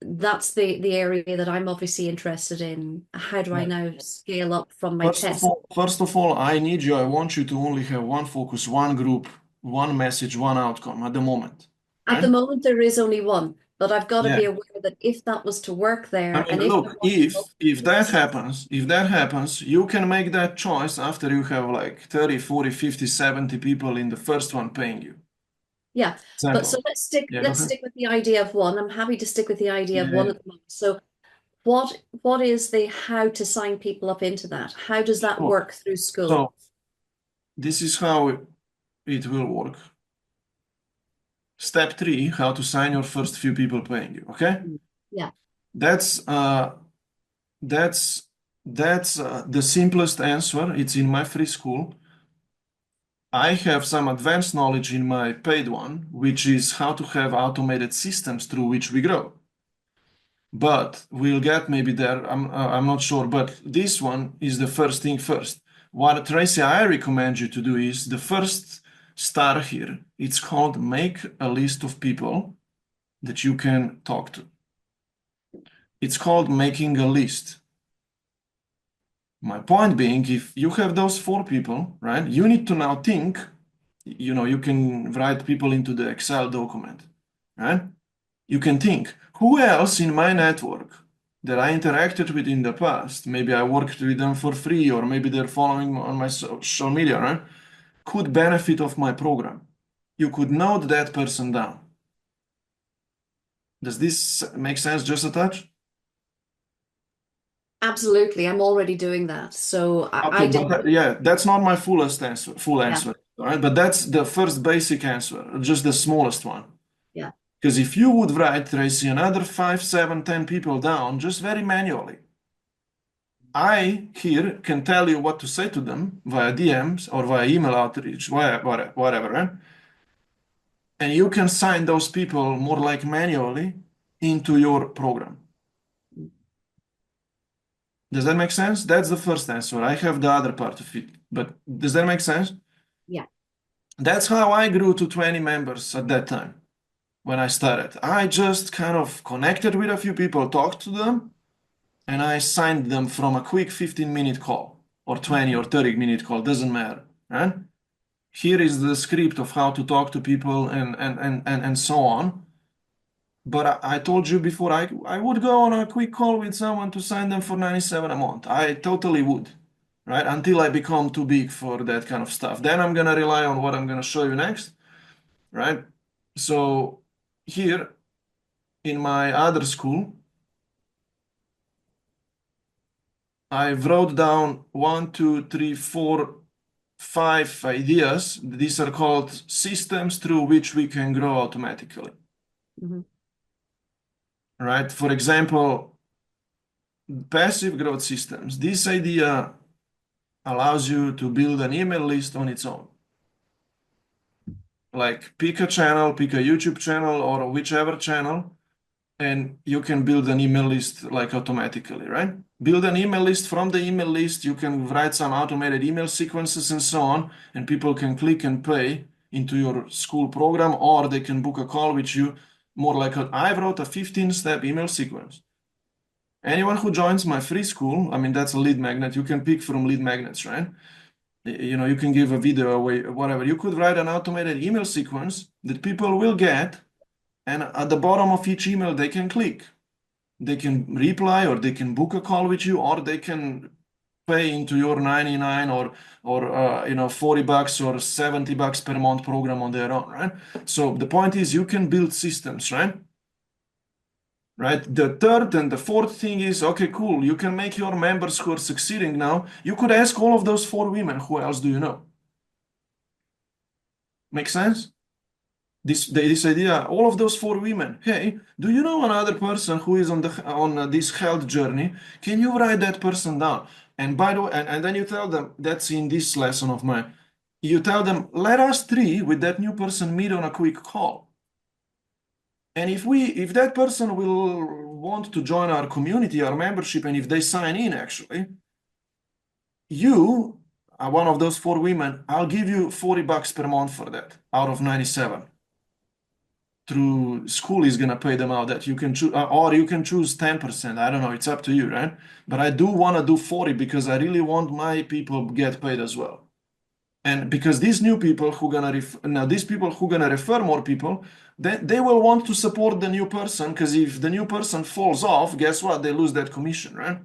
That's the area that I'm obviously interested in. How do I now scale up from my test? First of all, I want you to only have one focus, one group, one message, one outcome at the moment. At the moment, there is only one, but I've got to be Yeah. aware that if that was to work there, I mean, and if I look, want if that happens, you can make that choice after you have like 30, 40, 50, 70 people in the first one paying you. yeah, but so Example. let's stick Yeah, let's okay. stick with the idea of one. I'm happy to stick with the idea of one Yeah. at the moment. So what is the how to sign people up into that? How does that Sure. work through school? So this is how it will work. Step 3, how to sign your first few people paying you, okay? Yeah. That's the simplest answer. It's in my free school. I have some advanced knowledge in my paid one, which is how to have automated systems through which we grow. But we'll get maybe there. I'm not sure. But this one is the first thing first. What Tracy, I recommend you to do is the first star here. It's called make a list of people that you can talk to. It's called making a list. My point being, if you have those 4 people, right, you need to now think, you can write people into the Excel document, right? You can think, who else in my network that I interacted with in the past, maybe I worked with them for free, or maybe they're following on my social media, right, could benefit of my program. You could note that person down. Does this make sense just a touch? Absolutely. I'm already doing that. So I Okay, did. but that's not my full answer, all right? But that's the first basic answer, just the smallest one. Yeah. Because if you would write, Tracy, another 5, 7, 10 people down, just very manually, I here can tell you what to say to them via DMs or via email outreach, whatever, right? And you can sign those people more like manually into your program. Does that make sense? That's the first answer. I have the other part of it, but does that make sense? Yeah. That's how I grew to 20 members at that time when I started. I just kind of connected with a few people, talked to them, and I signed them from a quick 15-minute call or 20 or 30-minute call, doesn't matter, right? Here is the script of how to talk to people and so on. But I told you before, I would go on a quick call with someone to sign them for 97 a month. I totally would, right? Until I become too big for that kind of stuff. Then I'm gonna rely on what I'm gonna show you next, right? So here in my other school, I wrote down 1, 2, 3, 4, 5 ideas. These are called systems through which we can grow automatically. Mhm. Right? For example, passive growth systems. This idea allows you to build an email list on its own. Like pick a channel, pick a YouTube channel or whichever channel, and you can build an email list like automatically, right? Build an email list. From the email list, you can write some automated email sequences and so on, and people can click and pay into your school program, or they can book a call with you. More like I wrote a 15-step email sequence. Anyone who joins my free school, I mean, that's a lead magnet. You can pick from lead magnets, right? You can give a video away, whatever. You could write an automated email sequence that people will get, and at the bottom of each email, they can click. They can reply, or they can book a call with you, or they can pay into your 99 or $40 or $70 per month program on their own, right? So the point is you can build systems, right? right? The third and the fourth thing is, okay, cool. You can make your members who are succeeding now. You could ask all of those 4 women, who else do you know? Make sense? This idea, all of those 4 women. Hey, do you know another person who is on this health journey? Can you write that person down? And by the way, and then you tell them, that's in this lesson of mine. You tell them, let us 3 with that new person meet on a quick call. And if that person will want to join our community, our membership, and if they sign in, actually, you are one of those 4 women. I'll give you $40 per month for that out of 97. Through school is gonna pay them out that you can choose, or you can choose 10%. I don't know. It's up to you, right? But I do want to do 40 because I really want my people get paid as well. And because these new people who gonna these people who gonna refer more people, they will want to support the new person, because if the new person falls off, guess what? They lose that commission, right?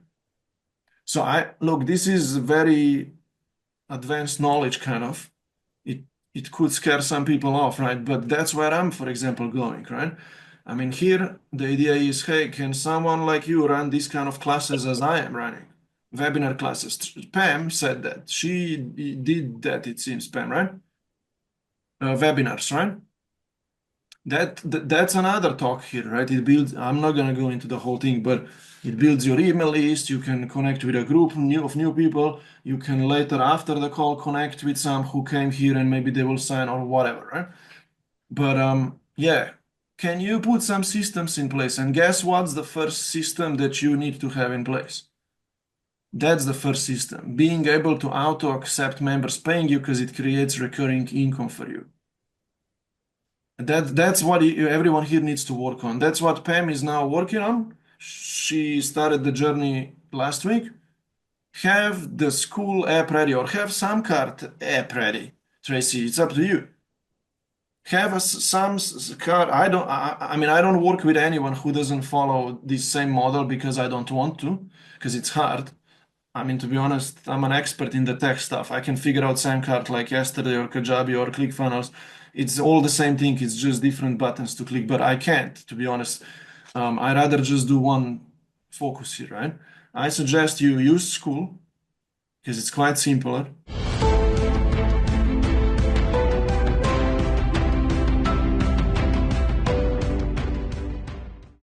So look, this is very advanced knowledge, kind of. It could scare some people off, right? But that's where I'm, for example, going, right? I mean, here the idea is, hey, can someone like you run these kind of classes as I am running? Webinar classes. Pam said that. She did that, it seems, Pam, right? Webinars, right? That's another talk here, right? It builds, I'm not gonna go into the whole thing, but it builds your email list. You can connect with a group of new people. You can later, after the call, connect with some who came here and maybe they will sign or whatever, right? But yeah, can you put some systems in place? And guess what's the first system that you need to have in place? That's the first system. Being able to auto accept members paying you, because it creates recurring income for you. That's what everyone here needs to work on. That's what Pam is now working on. She started the journey last week. Have the school app ready, or have some card app ready. Tracy, it's up to you. Have some card. I mean, I don't work with anyone who doesn't follow this same model because I don't want to, because it's hard. I mean, to be honest, I'm an expert in the tech stuff. I can figure out SameCart like yesterday, or Kajabi, or ClickFunnels. It's all the same thing. It's just different buttons to click, but I can't, to be honest. I rather just do one focus here, right? I suggest you use School because it's quite simpler.